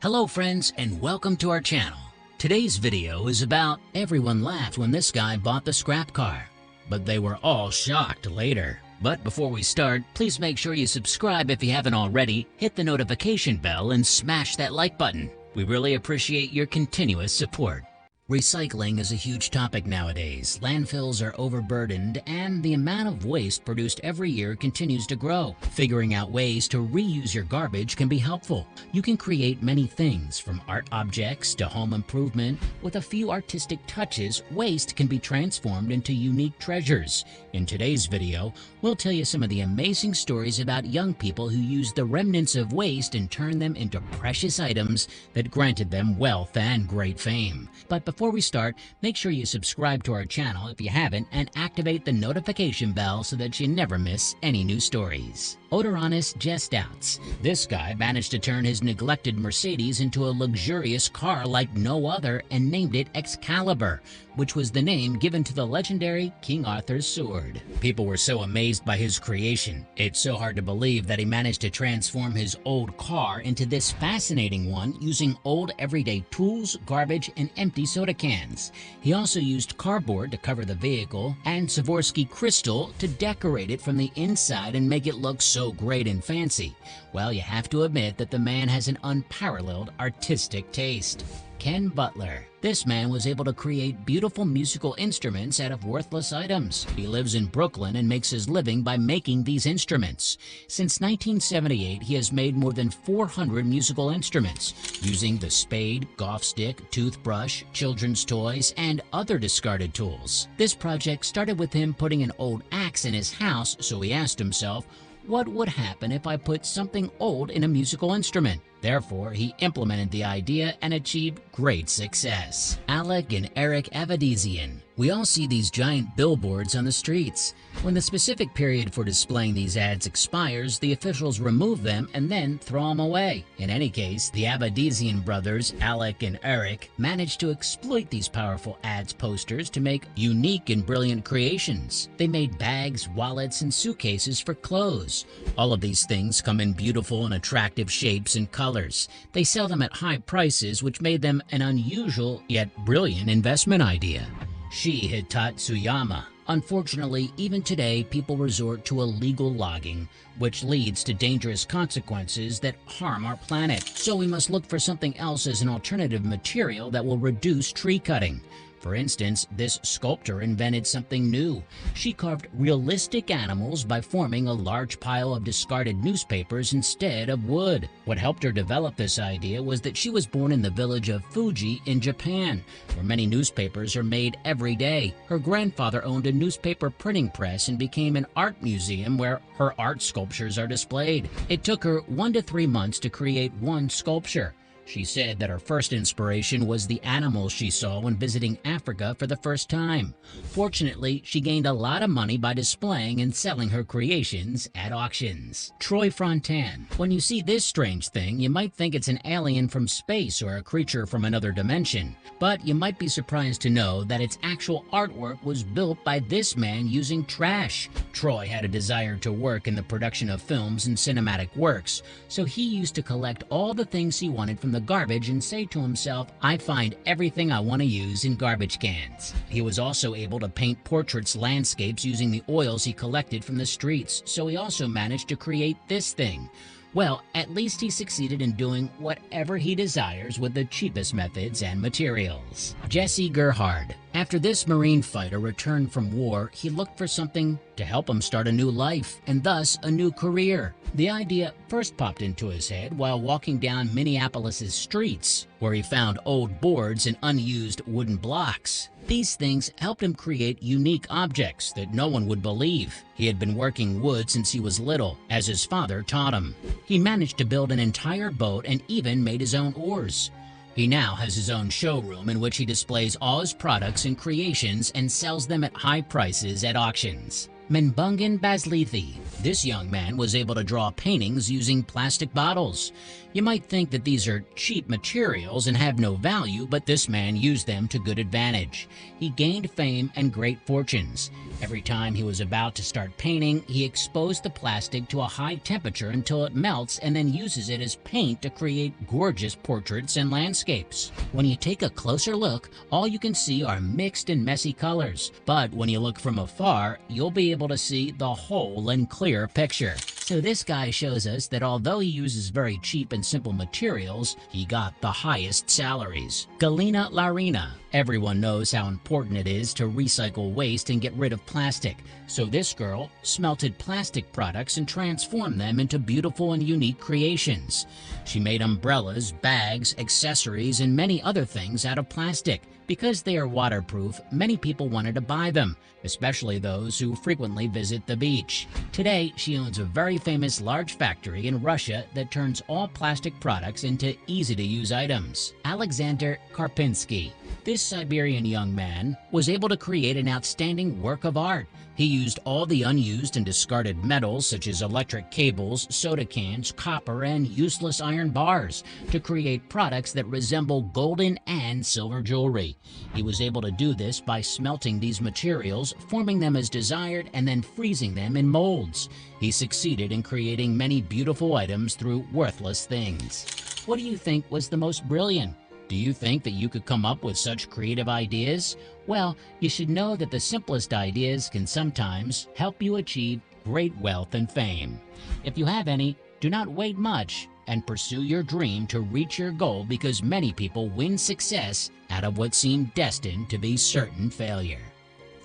Hello friends and welcome to our channel. Today's video is about everyone laughed when this guy bought the scrap car, but they were all shocked later. But before we start, please make sure you subscribe if you haven't already, hit the notification bell and smash that like button. We really appreciate your continuous support. Recycling is a huge topic nowadays. Landfills are overburdened and the amount of waste produced every year continues to grow. Figuring out ways to reuse your garbage can be helpful. You can create many things, from art objects to home improvement. With a few artistic touches, waste can be transformed into unique treasures. In today's video, we'll tell you some of the amazing stories about young people who used the remnants of waste and turned them into precious items that granted them wealth and great fame. But before we start, make sure you subscribe to our channel if you haven't and activate the notification bell so that you never miss any new stories. Odoranus Gestouts. This guy managed to turn his neglected Mercedes into a luxurious car like no other and named it Excalibur, which was the name given to the legendary King Arthur's sword. People were so amazed by his creation. It's so hard to believe that he managed to transform his old car into this fascinating one using old everyday tools, garbage, and empty soda cans. He also used cardboard to cover the vehicle and Swarovski crystal to decorate it from the inside and make it look so great and fancy. Well, you have to admit that the man has an unparalleled artistic taste. Ken Butler. This man was able to create beautiful musical instruments out of worthless items. He lives in Brooklyn and makes his living by making these instruments. Since 1978, he has made more than 400 musical instruments, using the spade, golf stick, toothbrush, children's toys, and other discarded tools. This project started with him putting an old axe in his house, so he asked himself, what would happen if I put something old in a musical instrument? Therefore, he implemented the idea and achieved great success. Alec and Eric Avedizian. We all see these giant billboards on the streets. When the specific period for displaying these ads expires, the officials remove them and then throw them away. In any case, the Avedizian brothers, Alec and Eric, managed to exploit these powerful ads posters to make unique and brilliant creations. They made bags, wallets, and suitcases for clothes. All of these things come in beautiful and attractive shapes and colors. They sell them at high prices, which made them an unusual yet brilliant investment idea. She had Tatsuyama. Unfortunately, even today, people resort to illegal logging, which leads to dangerous consequences that harm our planet. So we must look for something else as an alternative material that will reduce tree cutting. For instance, this sculptor invented something new. She carved realistic animals by forming a large pile of discarded newspapers instead of wood. What helped her develop this idea was that she was born in the village of Fuji in Japan, where many newspapers are made every day. Her grandfather owned a newspaper printing press and became an art museum where her art sculptures are displayed. It took her 1 to 3 months to create one sculpture. She said that her first inspiration was the animals she saw when visiting Africa for the first time. Fortunately, she gained a lot of money by displaying and selling her creations at auctions. Troy Frontan. When you see this strange thing, you might think it's an alien from space or a creature from another dimension. But you might be surprised to know that its actual artwork was built by this man using trash. Troy had a desire to work in the production of films and cinematic works, so he used to collect all the things he wanted from the garbage and say to himself, I find everything I want to use in garbage cans. He was also able to paint portraits, landscapes using the oils he collected from the streets, so he also managed to create this thing. Well, at least he succeeded in doing whatever he desires with the cheapest methods and materials. Jesse Gerhart. After this Marine fighter returned from war, he looked for something to help him start a new life and thus a new career. The idea first popped into his head while walking down Minneapolis's streets, where he found old boards and unused wooden blocks. These things helped him create unique objects that no one would believe. He had been working wood since he was little, as his father taught him. He managed to build an entire boat and even made his own oars. He now has his own showroom in which he displays all his products and creations and sells them at high prices at auctions. Minbungan Basleethi. This young man was able to draw paintings using plastic bottles. You might think that these are cheap materials and have no value, but this man used them to good advantage. He gained fame and great fortunes. Every time he was about to start painting, he exposed the plastic to a high temperature until it melts and then uses it as paint to create gorgeous portraits and landscapes. When you take a closer look, all you can see are mixed and messy colors. But when you look from afar, you'll be able to see the whole and clear picture. So this guy shows us that although he uses very cheap and simple materials, he got the highest salaries. Galina Larina. Everyone knows how important it is to recycle waste and get rid of plastic. So this girl smelted plastic products and transformed them into beautiful and unique creations. She made umbrellas, bags, accessories, and many other things out of plastic. Because they are waterproof, many people wanted to buy them, especially those who frequently visit the beach. Today, she owns a very famous large factory in Russia that turns all plastic products into easy-to-use items. Alexander Karpinsky. This Siberian young man was able to create an outstanding work of art. He used all the unused and discarded metals such as electric cables, soda cans, copper, and useless iron bars to create products that resemble golden and silver jewelry. He was able to do this by smelting these materials, forming them as desired, and then freezing them in molds. He succeeded in creating many beautiful items through worthless things. What do you think was the most brilliant? Do you think that you could come up with such creative ideas? Well, you should know that the simplest ideas can sometimes help you achieve great wealth and fame. If you have any, do not wait much and pursue your dream to reach your goal, because many people win success out of what seemed destined to be certain failure.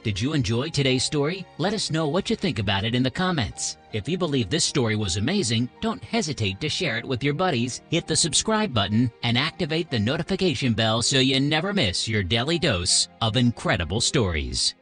Did you enjoy today's story? Let us know what you think about it in the comments. If you believe this story was amazing, don't hesitate to share it with your buddies, hit the subscribe button, and activate the notification bell so you never miss your daily dose of incredible stories.